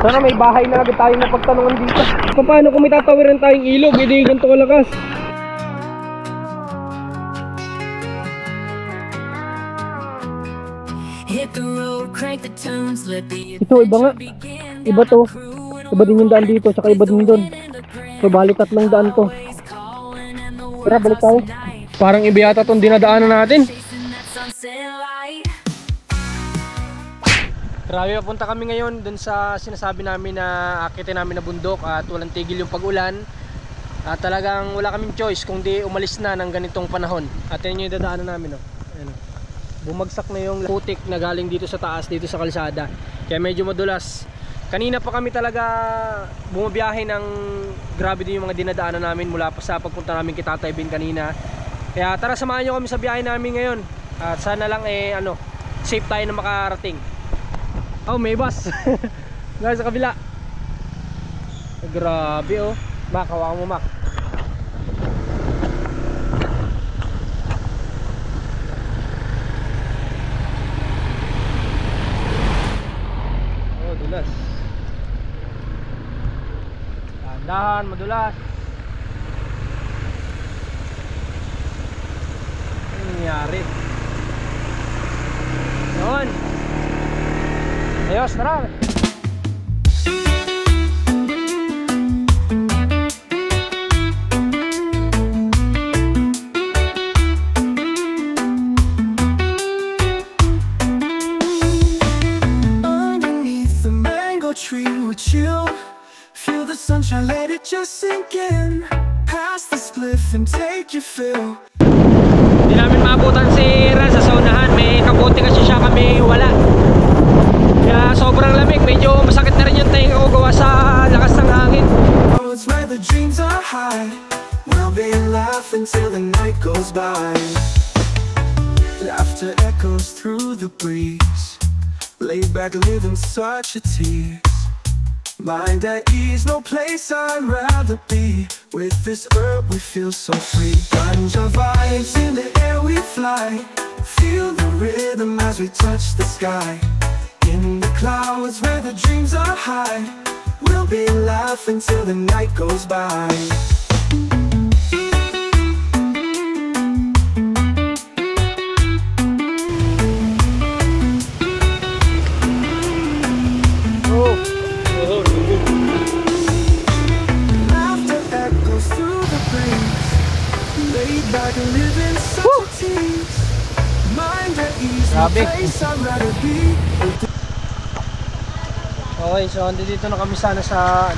Sana may bahay na agad tayong napagtanungan dito. Paano kung may tatawiran tayong ilog? Hindi ganito kalakas. Ito, iba nga. Iba to. Iba din yung daan dito, tsaka iba din doon. So, bali 3 daan to. Tara, balik tayo. Parang iba yata itong dinadaanan natin. Grabe, papunta kami ngayon dun sa sinasabi namin na akitin namin na bundok at walang tigil yung pag-ulan. At talagang wala kaming choice kung di umalis na ng ganitong panahon. At yun yung dadaanan namin, oh. Ayan, oh. Bumagsak na yung putik na galing dito sa taas, dito sa kalsada. Kaya medyo madulas. Kanina pa kami talaga bumabiyahe ng grabe din yung mga dinadaanan namin mula pa sa pagpunta namin kay Tatay Ben kanina. Kaya tara, samahan nyo kami sa biyahe namin ngayon. At sana lang safe tayo na makarating. Oh, may bus. Guys, sa kabila. Grabe, oh. Mac, hawakan mo, Mac. Oh, dulas. Dahan, madulas. Ano nangyari? Yun. Ayos, tara. Underneath the mango tree we chill. Feel the sunshine, let it just sink in. Pass the spliff and take your fill. Hindi namin maabutan si Ran sa saunahan. May kabuti kasi siya, kami wala. Kaya sobrang lamig, medyo masakit na rin yung tenga ko gawa sa lakas ng hangin. Oh, it's where the dreams are high. We'll be laughing till the night goes by. Laughter echoes through the breeze. Laid back living such a tease. Mind at ease, no place I'd rather be. With this earth we feel so free. Ganja vibes in the air we fly. Feel the rhythm as we touch the sky. In the clouds where the dreams are high. We'll be laughing till the night goes by. Laughter echoes through the breeze. Laid back and living such a tease. Mind at ease, no place I'd rather be. Okay, so dito na kami sana sa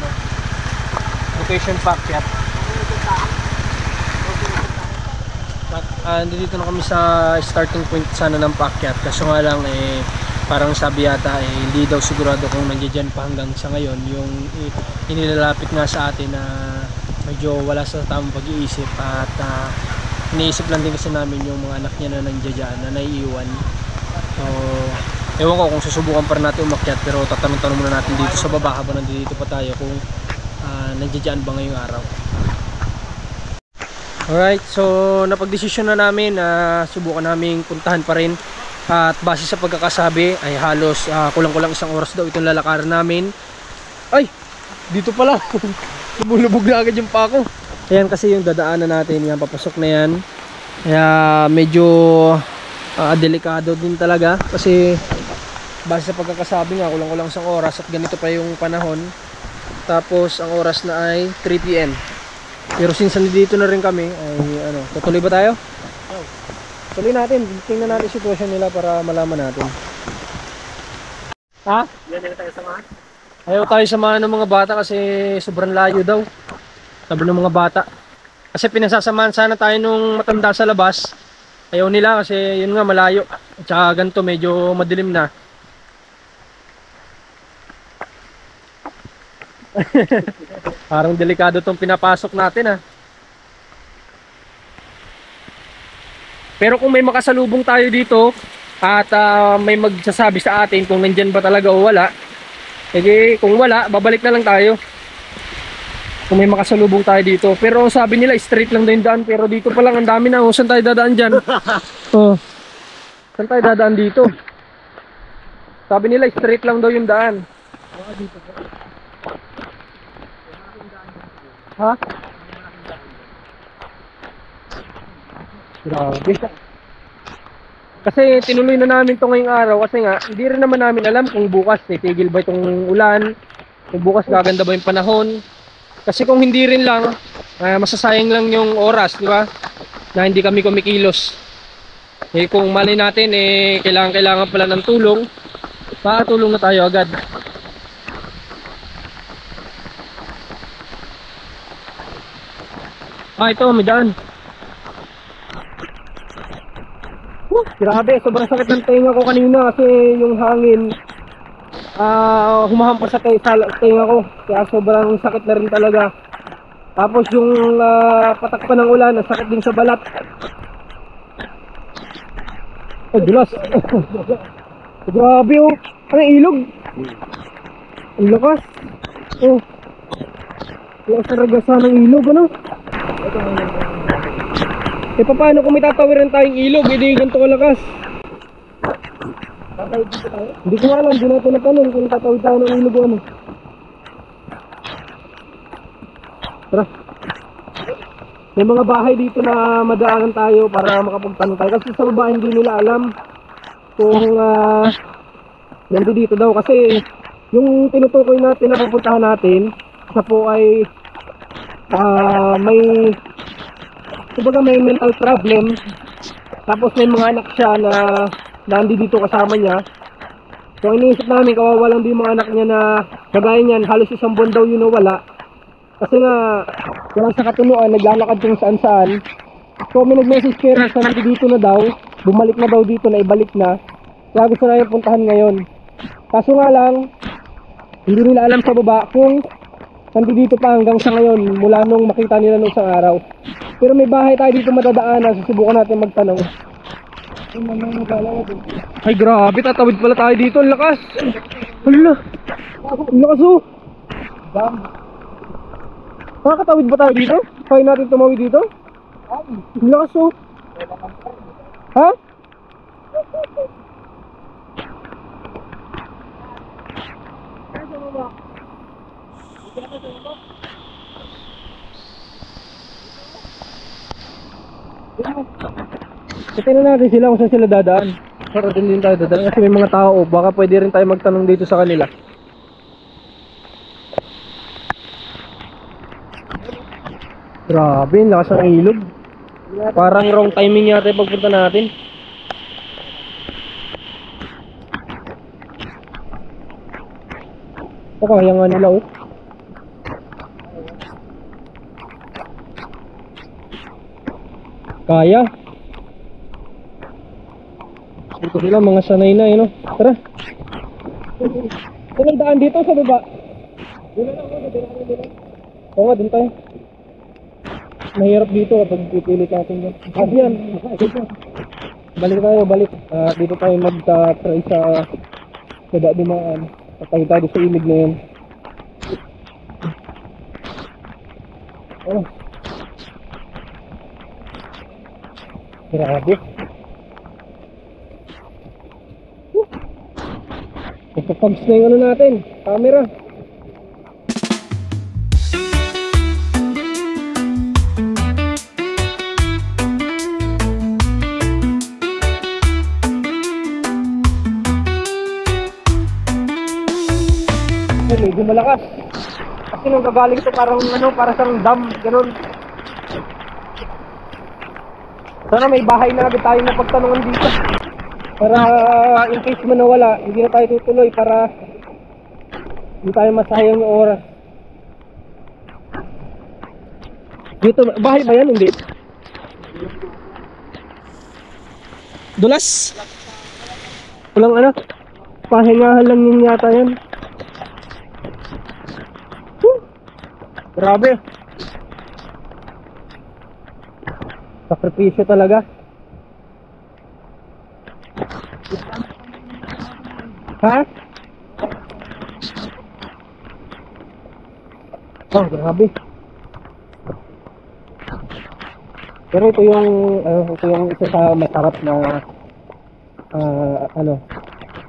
location paakyat. Dito na kami sa starting point sana ng paakyat. Kaso nga lang parang sabi yata hindi daw sigurado kung nandiyan pa hanggang sa ngayon. Yung inilalapit nga sa atin na medyo wala sa tamang pag-iisip at iniisip lang din kasi namin yung mga anak niya na nandiyan na naiiwan. So ewan ko kung susubukan pa rin natin umakyat, pero tatanong-tanong muna natin dito sa baba habang nandito pa tayo kung nandiyan ba ngayong araw. Alright, so napagdesisyon na namin na subukan naming puntahan pa rin. At base sa pagkakasabi ay halos kulang-kulang 1 oras daw itong lalakaran namin. Ay! Dito pala! Lumulubog na agad yung pako. Ayan kasi yung dadaanan natin, yan, papasok na yan. Kaya medyo delikado din talaga kasi base sa pagkakasabi nga kulang-kulang 1 oras at ganito pa yung panahon. Tapos ang oras na ay 3 PM. Pero since nandito na rin kami ay tutuloy ba tayo? Tuloy natin, tingnan natin sitwasyon nila para malaman natin. Ha? Yan tayo samahan? Ayaw tayo samahan ng mga bata kasi sobrang layo daw. Sabi ng mga bata. Kasi pinasasamahan sana tayo nung matanda sa labas. Ayaw nila kasi yun nga malayo. At saka ganito medyo madilim na. Parang delikado tong pinapasok natin ha. Pero kung may makasalubong tayo dito at may magsasabi sa atin kung nandyan ba talaga o wala, kung wala, babalik na lang tayo. Kung may makasalubong tayo dito. Pero sabi nila straight lang daw yung daan, pero dito pa lang ang dami na. Saan tayo dadaan dyan? Saan tayo dadaan dito? Sabi nila straight lang daw yung daan. Ha? Grabe. Kasi tinuloy na namin to ngayong araw kasi nga hindi rin naman namin alam kung bukas titigil ba itong ulan, kung bukas gaganda ba yung panahon. Kasi kung hindi rin lang, masasayang lang yung oras, di ba? Na hindi kami kumikilos. Eh kung mali natin kailangan pala ng tulong, tulong na tayo agad. Ito, may daan. Grabe, sobrang sakit ng tenga ko kanina kasi yung hangin humahampas sa tenga ko. Kaya sobrang sakit na rin talaga. Tapos yung patak pa ng ulan, sakit din sa balat. Oh, dulas. Grabe oh. Ano yung ilog? Ang lakas. Oh. Lakas na ragasan ng ilog, ano? Eh paano kung may tatawiran tayong ilog, hindi ganito kalakas? Hindi ko alam, hindi natin natanong kung tatawid tayo ng ilog o ano. Tara. May mga bahay dito na madaanan tayo para makapagtanong tayo. Kasi sa baba hindi nila alam kung nandito dito daw. Kasi yung tinutukoy natin na pupuntahan natin, isa po ay may mental problem. Tapos may mga anak siya na nandito kasama niya. So iniisip namin kawawa lang din yung mga anak niya na kagaya niyan, halos isang buwan daw yun nawala. Kasi nga walang sa katunuan, naglalakad kung saan saan. So may nag-message kay Ras na dito na daw, bumalik na daw dito, na ibalik na. Kaya gusto na yung puntahan ngayon. Kaso nga lang, hindi nila alam sa baba kung nandito pa hanggang sa ngayon, mula nung makita nila nung isang araw. Pero may bahay tayo dito matadaanan, susubukan natin magtanong. Ay grabe, tatawid pala tayo dito, ang lakas. Hala, ang lakas oh. Makakatawid ba tayo dito? Kaya natin tumawid dito? Ang lakas oh. Ha? Tingnan natin sila kung saan sila dadaan. Para din tayo dadaan kasi may mga tao. Baka pwede rin tayo magtanong dito sa kanila. Grabe, ang lakas ng ilog. Parang wrong timing yata yung pagpunta natin. Kaya nga nila oh. Kaya. Ito sila, mga sanay na no? Tara. Saan daan dito sa baba? Oo nga, dun tayo. Mahirap dito kapag pipilit natin dyan. Yan. Balik tayo, balik. Dito tayo mag-try sa dumaan. Patawid tayo sa ilig na yun. Oh. Grabe. Pags na yung ano natin, camera. Medyo malakas. Kasi nung gagaling ito parang ano, para sa dam, ganun. Sana may bahay na agad tayo na pagtanungan dito. Para in case man nawala, hindi na tayo tutuloy para hindi tayo masayang yung oras. Dito, bahay ba yan? Hindi. Dulas? Walang ano? Pahingahan lang yun yata yan. Grabe. Sakripisyo talaga. Ha? Oh, grabe. Pero ito yung isa sa masarap na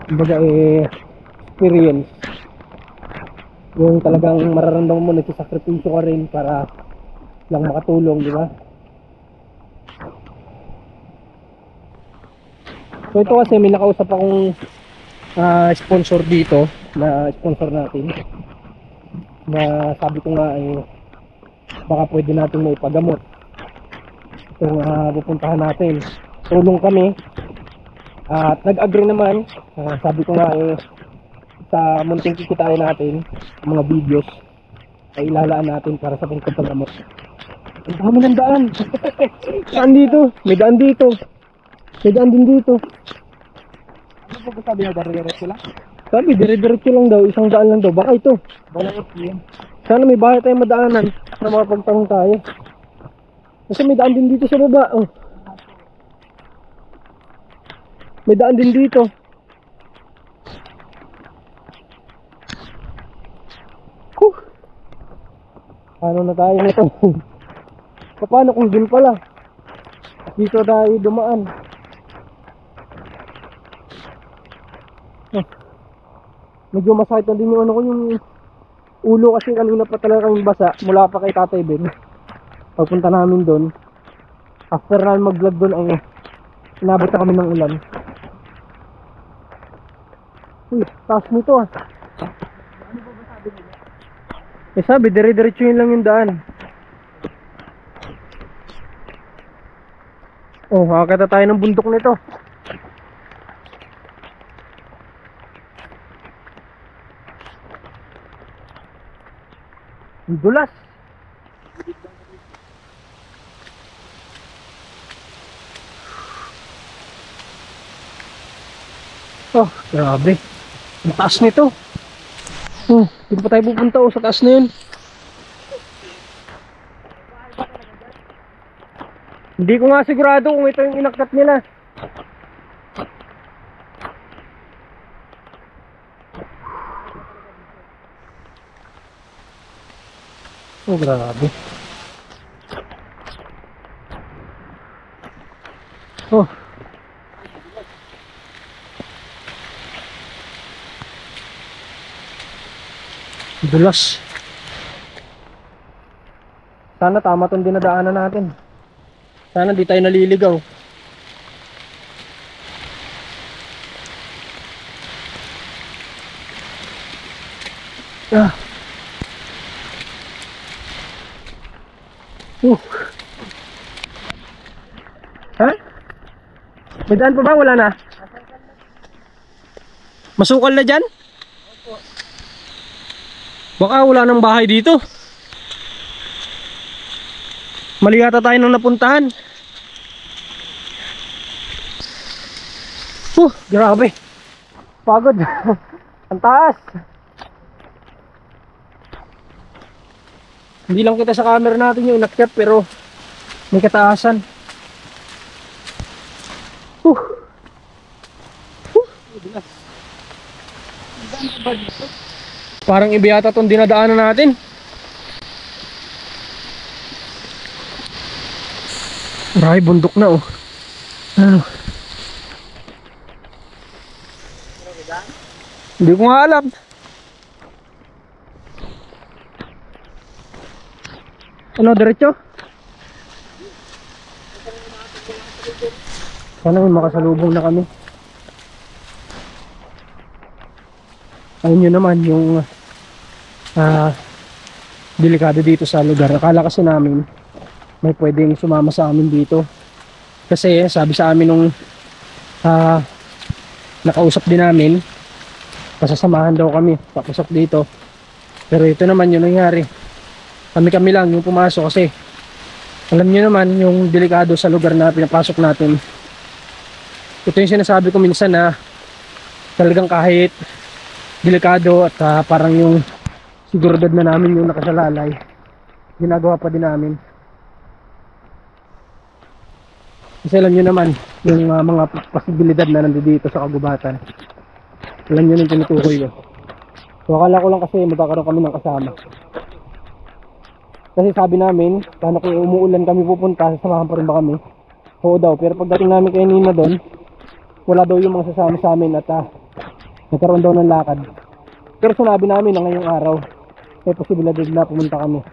kumbaga experience Yung talagang mararamdaman mo nagsasakripisyo ka rin para lang makatulong, di ba? So ito kasi may nakausap akong sponsor dito, na sponsor natin, na sabi ko nga baka pwede natin may ipagamot itong pupuntahan natin. Tulong kami at nag-agree naman. Sabi ko nga sa munting kikitain natin mga videos ay ilalaan natin para sa pagpapagamot. Ang dami ng daan. Saan dito? May daan dito. May daan din dito. Ano po ba sabi niya, dire-diretso lang? Sabi, dire-diretso lang daw, isang daan lang daw. Baka ito. Balakot yun. Sana may bahay tayong madaanan na makapagtanong tayo. Kasi may daan din dito sa baba. Oh. May daan din dito. Huh. Paano na tayo nito? Paano kung dun pala? Dito tayo dumaan. Medyo masakit na din yung ano ko, yung ulo kasi kanina pa talaga kami basa mula pa kay Tatay Ben. Pagpunta namin doon, after na mag-vlog doon ay inabot na kami ng ulan. Uy, taas nito ah. Eh sabi, dire-diretso yun lang yung daan. Oh, makakita tayo ng bundok nito. Ang dulas. Oh, grabe. Ang taas nito. Oh, hindi pa tayo pupunta sa taas na yun. Hindi ko nga sigurado kung ito yung inakyat nila. Oh, grabe. Oh. Dulas. Sana tama itong dinadaanan natin. Sana di tayo naliligaw. Ah. Ha? May daan pa ba? Wala na? Masukal na dyan? Baka wala nang bahay dito. Mali yata tayo nang napuntahan. Grabe. Pagod. Ang taas. Hindi lang kita sa camera natin yung inakyat pero may kataasan. Parang iba yata itong dinadaanan natin. Maray, bundok na oh. Ano? Hindi ko nga alam. Ano, diretso? Sana may makasalubong na kami. Ayun nyo naman yung delikado dito sa lugar. Akala kasi namin may pwedeng sumama sa amin dito. Kasi sabi sa amin nung nakausap din namin, pasasamahan daw kami papasok dito. Pero ito naman yung nangyari. Kami lang yung pumasok kasi alam nyo naman yung delikado sa lugar na pinapasok natin. Ito yung sinasabi ko minsan na talagang kahit delikado at parang yung seguridad na namin yung nakasalalay, ginagawa pa din namin. Kasi alam nyo naman yung mga posibilidad na nandito sa kagubatan. Alam nyo yung tinutukoy ko. So akala ko lang kasi magkakaroon kami ng kasama. Kasi sabi namin, paano kung umuulan kami pupunta, sasamahan pa rin ba kami? Oo daw, pero pagdating namin kay Nina doon, wala daw yung mga sasama sa amin at nagkaroon daw ng lakad. Pero sinabi namin na ngayong araw, may posibilidad na pumunta kami.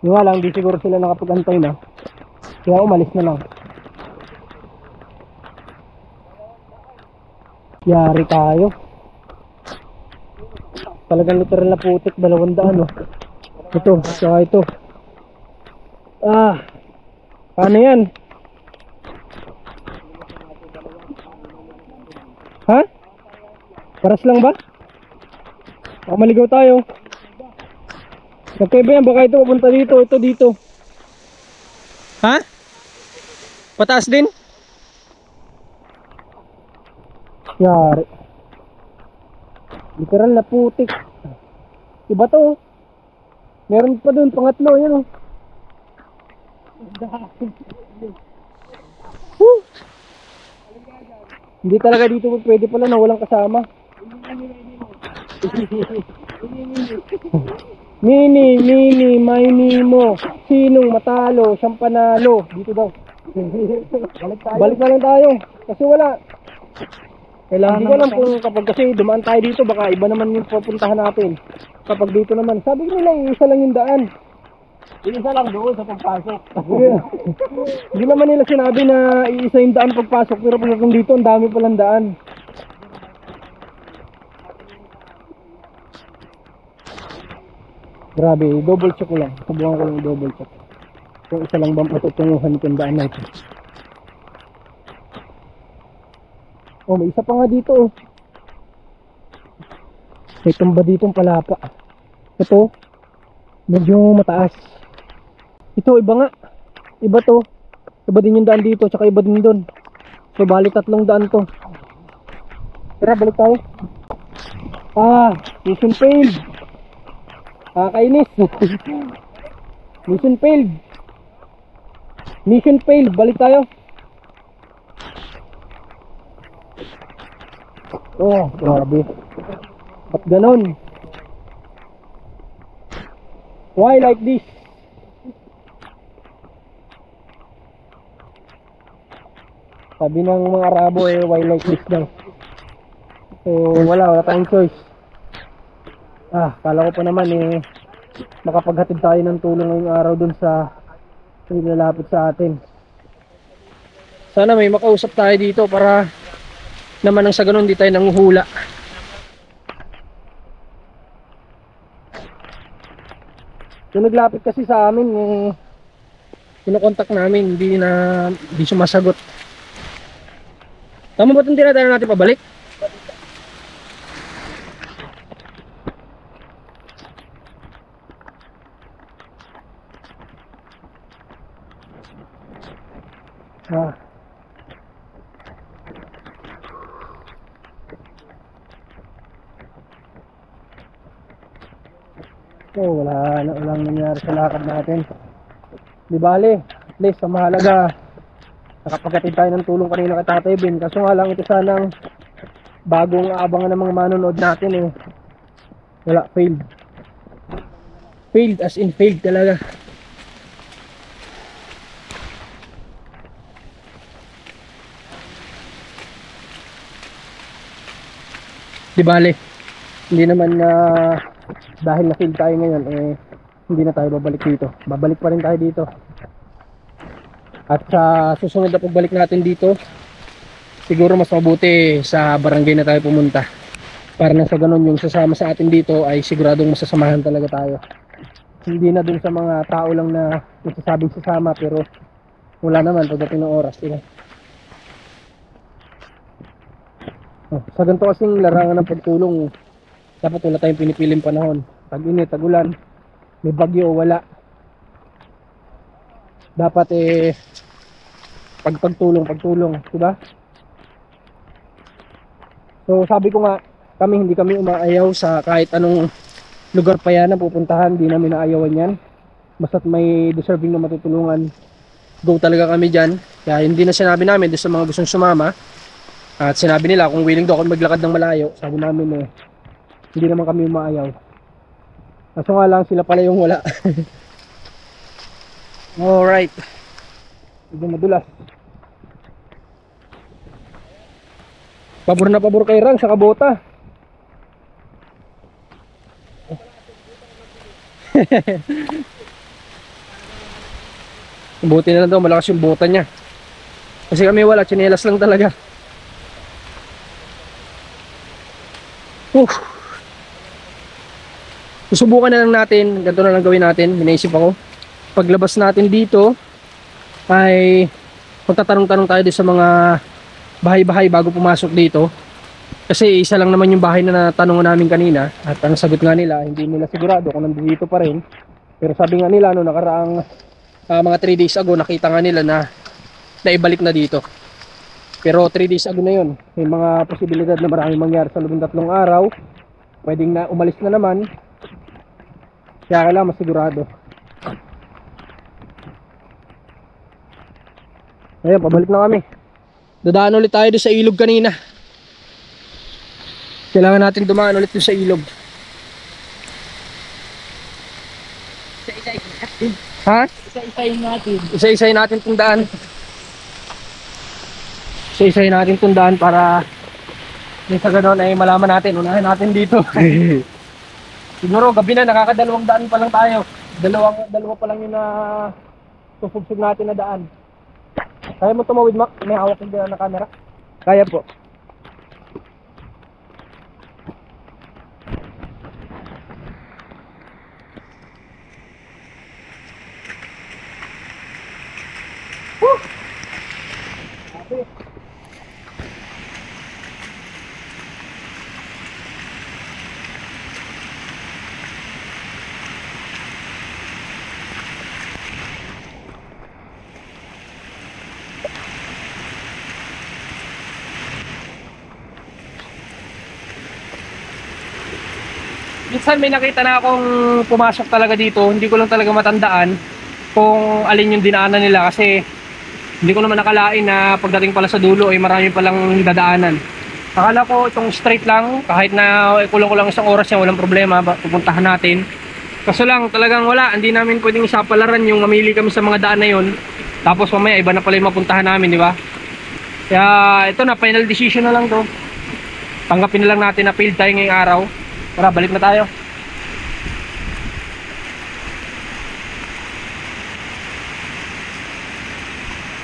Yung nga lang, di siguro sila nakapag-antay na. Kaya umalis na lang. Yari tayo. Talagang literal na putik, 200 oh. Ito, saka ito. Paano yan? Ha? Paras lang ba? Baka maligaw tayo. Magkaiba yan, baka ito papunta dito, ito dito. Ha? Pataas din? Yari. Literal na putik. Iba to. Meron pa dun, pangatlo, yan oh. Hindi talaga dito pwede pala na walang kasama. Mini, mo. Sinong matalo, siyang panalo. Dito daw. Balik na lang tayo. Kasi wala. Kailangan ko lang kung kapag kasi dumaan tayo dito, baka iba naman yung pupuntahan natin. Kapag dito naman, sabi nila isa lang yung daan. Isa lang doon sa pagpasok. Hindi naman nila sinabi na iisa yung daan pagpasok, pero pagdating dito, ang dami palang daan. Grabe, double check ko lang. Subukan ko lang double check. Kung isa lang bang patutunguhan itong daan na ito. Oh, may isa pa nga dito oh. May tumba ditong palapa. Ito, medyo mataas. Ito, iba nga. Iba to. Iba din yung daan dito, tsaka iba din doon. So, bali 3 daan to. Tara, balik tayo. Mission failed. Kainis. Mission failed. Mission failed. Balik tayo. Oh, grabe. Ba't ganon? Why like this? Sabi ng mga Arabo why like this daw. So, wala tayong choice. Kala ko pa naman makapaghatid tayo ng tulong ngayong araw dun sa nilalapit sa atin. Sana may makausap tayo dito para naman nang sa ganun di tayo nanguhula. Yung naglapit kasi sa amin kinokontak namin, hindi sumasagot. Tama ba itong tinatala natin pabalik? Walang nangyari sa lakad natin. Di bale, at least ang mahalaga nakapaghatid tayo ng tulong kanina kay Tatay Ben. Kaso nga lang ito sanang bagong aabangan ng mga manonood natin wala, failed. Failed as in failed talaga. Di bale, hindi naman dahil na-fail tayo ngayon hindi na tayo babalik dito. Babalik pa rin tayo dito. At sa susunod na pagbalik natin dito, siguro mas mabuti sa barangay na tayo pumunta. Para na sa ganun yung sasama sa atin dito ay siguradong masasamahan talaga tayo. Hindi na dun sa mga tao lang na nagsasabing sasama pero wala naman pagdating ng oras. Sa ganito kasing larangan ng pagtulong, dapat wala tayong pinipiling panahon. Tag-init, tag-ulan, may bagyo o wala. Dapat pagtulong, diba? So sabi ko nga, hindi kami umaayaw sa kahit anong lugar pa yan na pupuntahan, hindi namin naayawan yan. Basta't may deserving na matutulungan, go talaga kami dyan. Kaya hindi na sinabi namin doon sa mga gustong sumama. At sinabi nila kung willing daw kami maglakad ng malayo. Sabi namin hindi naman kami umaayaw. Kaso nga lang sila pala yung wala. Alright. Medyo madulas. Pabor na pabor kay Rang sa kabota. Buti na lang daw, malakas yung buta niya. Kasi kami wala, tsinelas lang talaga. Susubukan na lang natin, ganito na lang gawin natin, hinaisip ako. Paglabas natin dito, ay magtatanong-tanong tayo sa mga bahay-bahay bago pumasok dito. Kasi isa lang naman yung bahay na natanong namin kanina. At ang sagot nga nila, hindi nila sigurado kung nandito pa rin. Pero sabi nga nila, no, nakaraang mga 3 days ago, nakita nga nila na naibalik na dito. Pero 3 days ago na yun. May mga posibilidad na maraming mangyari sa loob ng 3 araw. Pwedeng na umalis na naman. Kaya kailangan masigurado. Ayun, pabalik na kami. Dadaan ulit tayo doon sa ilog kanina. Kailangan natin dumaan ulit doon sa ilog. Ha? Isa-isayin natin. Isa-isayin natin tundaan. Isa-isayin natin tundaan para sa ganoon ay malaman natin. Unahin natin dito. Siguro gabi na, nakakadalawang daan pa lang tayo. Dalawa pa lang yung susugsug natin na daan. Kaya mo tumawid, Mac? May hawak din na camera? Kaya po. Minsan may nakita na akong pumasok talaga dito, hindi ko lang talaga matandaan kung alin yung dinaanan nila kasi hindi ko naman nakalain na pagdating pala sa dulo ay marami palang dadaanan. Akala ko itong straight lang, kahit na kulang-kulang isang oras yan, walang problema, pupuntahan natin. Kaso lang talagang wala, hindi namin pwedeng isapalaran yung mamili kami sa mga daan na yun. Tapos mamaya iba na pala yung mapuntahan namin, di ba? Kaya ito na, final decision na lang to. Tanggapin na lang natin na failed tayo ngayong araw. Tara, balik na tayo.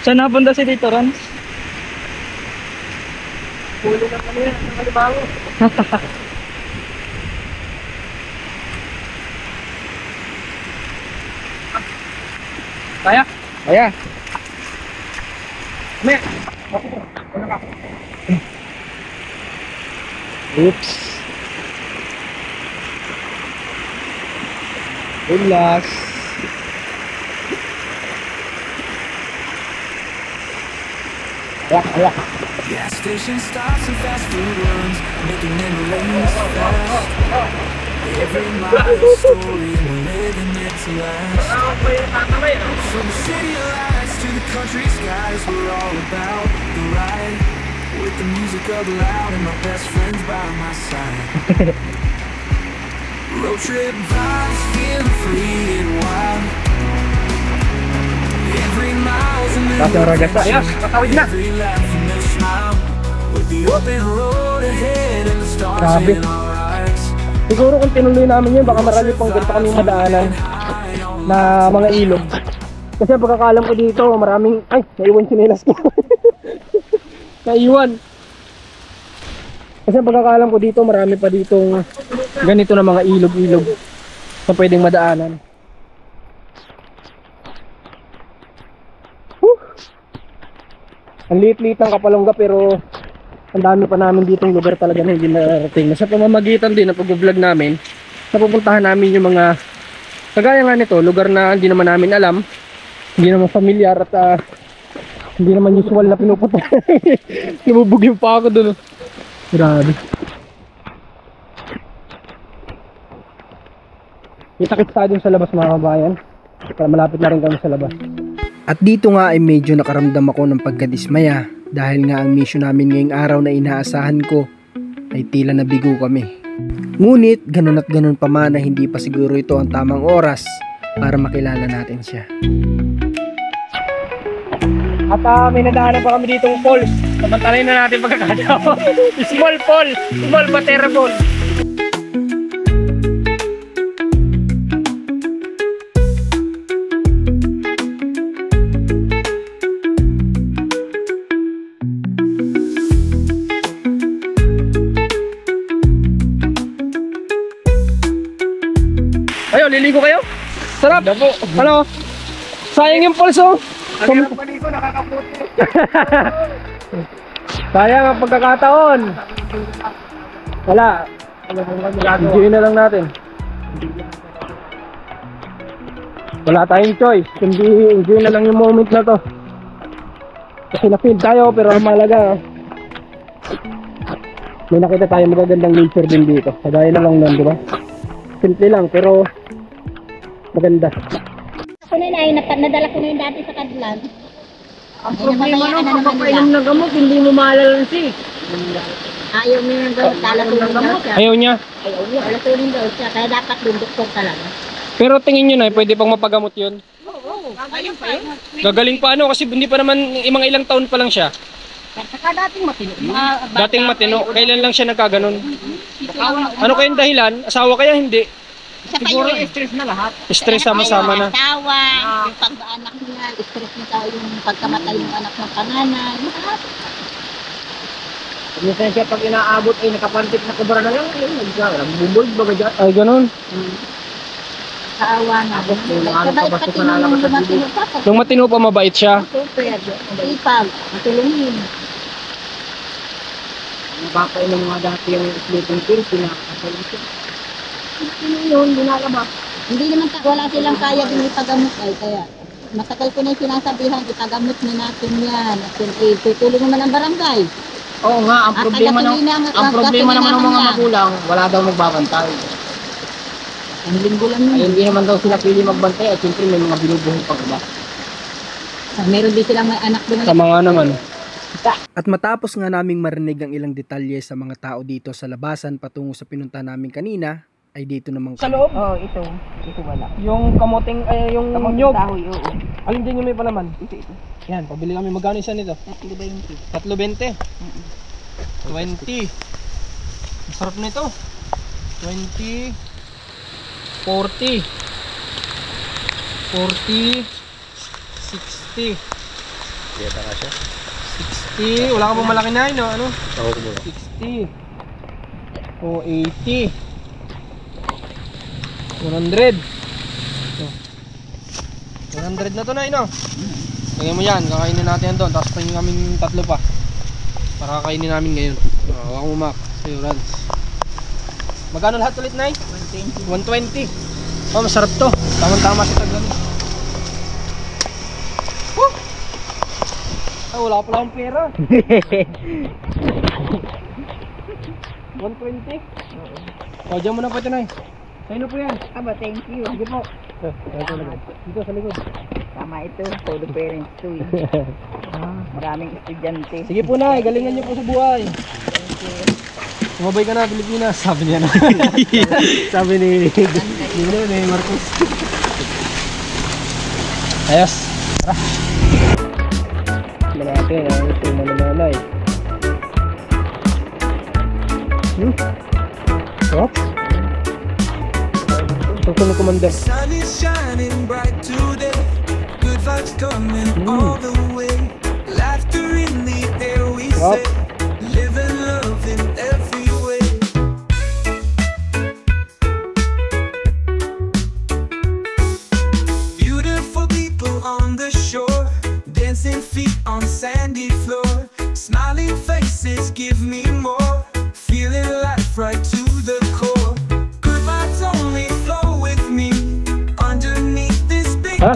Saan napunta si Tito Ron? Huli na kami yan, ng Alimango. Kaya? Kaya. May, ano ka? Oops. Relax. Ayak. Gas station stops and fast food runs, making memories fast. Every mile a story, we're living it to last. From the city lights to the country skies, we're all about the ride. With the music up loud and my best friends by my side. Road trip vibes, feeling free and wild. Every mile's a new Ayos, katawid na. every laugh and a smile. With the open road ahead and the stars Grabe. in our eyes. Siguro kung tinuloy namin yun, baka marami pang ganito kaming madaanan na mga ilog. Kasi ang pagkakalam ko dito, maraming... Ay, naiwan sinelas ko. Naiwan. Kasi ang pagkakalam ko dito, marami pa ditong ganito na mga ilog-ilog na pwedeng madaanan. Whew. Ang liit-liit ng Kapalongga pero ang dami pa namin ditong lugar talaga na hindi narating. Sa pamamagitan din ng pag-vlog namin, napupuntahan namin yung mga kagaya nga nito, lugar na hindi naman namin alam, hindi naman familiar at hindi naman usual na pinupunta. Nabubugyo pa ako dun. Grabe. Kita-kits tayo dun sa labas mga kabayan. Malapit na rin kami sa labas. At dito nga ay medyo nakaramdam ako ng pagkadismaya dahil nga ang mission namin ngayong araw na inaasahan ko ay tila nabigo kami. Ngunit ganun at ganun pa man na hindi pa siguro ito ang tamang oras para makilala natin siya. At may nadaanan pa kami ditong falls. Samantalayin na natin pagkakataon. Small fall, small but terrible. Ayo, liligo kayo? Sarap! Ano? Sayang yung pulso. Ang paligo, nakakaputi. Sayang ang pagkakataon. Wala. Enjoy na lang natin. Wala tayong choice. Kundi enjoy na lang yung moment na to. Kasi na-feel tayo pero ang mahalaga may nakita tayo magagandang nature din dito. Kagaya na lang nun, di ba? Simple lang pero maganda. Ako na yun, nadala ko na yun dati sa Kadlan. Ang problema nun, kapag painom ng gamot, hindi mo maalalansi. Ayaw niya ng gamot, lalatunin daw siya. Ayaw niya. Ayaw niya, lalatunin daw siya. Kaya dapat yung doktor talaga. Pero tingin nyo na, pwede pang mapagamot yun. Oo, ayun pa yun. Gagaling pa ano kasi hindi pa naman mga ilang taon pa lang siya. Saka dating matino. Dating matino, kailan lang siya nagkaganon? Ano kayong dahilan? Asawa kaya hindi? Siguro stress na lahat. Stress sama-sama na. Asawa, yung pag-anak niya, stress niya tayo yung pagkamatay ng anak ng panganay. Minsan siya pag inaabot ay nakapantik na kubra na lang. Nagbubulg ba dyan? Ay, ganun. Kaawa na. Kabait pati nung lumatino pa. Nung matino pa, mabait siya. Super, ipag, matulungin. Napapainom mga dati yung sleeping pills, pinakakasalit siya. Sino yun? Dinalabas. Hindi naman wala silang kaya din ipagamot ay kaya matagal ko na yung sinasabihan, ipagamot na natin yan. At tutulong naman ang barangay. Oo nga, ang problema ng mga magulang, wala daw magbabantay. Ang linggo lang Ay, yun. hindi naman daw sila pili magbantay at siyempre may mga binubuhay pang iba. Meron din silang may anak doon. Tama nga naman. At matapos nga naming marinig ang ilang detalye sa mga tao dito sa labasan patungo sa pinunta namin kanina, ay dito naman Sa loob, Oo, ito wala. yung kamuting, yung nyog. Kahoy, oo. Alin din yung may palaman? Ito. Yan, pabili kami. Magkano isa nito? 320. 3.20. 20. Masarap nito. 20. 40. 40. 60. Kiyata ka siya? 60. Wala ka pang malaki na yun, no? Ano? Oo, kumula. 60. O, 80. 100. Oh. 100 na to na, no? Lagyan mo yan, kakainin natin yan doon. Tapos pa yung aming tatlo pa. Para kakainin namin ngayon. Huwag mo mak. Sa'yo, Rans. Magkano lahat ulit, Nay? 120. 120. Oh, masarap to. Tama-tama sa tagano. Ah, wala pala akong pera. 120. O, dyan mo na po ito, Nay. Sa'yo na po yan. Aba, thank you. Sige po. Dito sa likod. Tama ito, todo parents to eh. Maraming estudyante. Sige po, Nay. Galingan niyo po sa buhay. Sumabay ka na, Pilipinas. Sabi niya na. Sabi ni Marcos. Ayos. Tara. Malaki na. Ito mananalay. Sarap. Ito na commander. Sun is shining bright today. Good vibes coming all the way. Laughter in the air we say. Live and love in every way. Beautiful people on the shore. Dancing feet on sandy floor. Smiling faces give me more. Feeling life right to the core. Good vibes only flow with me. Underneath this big Huh?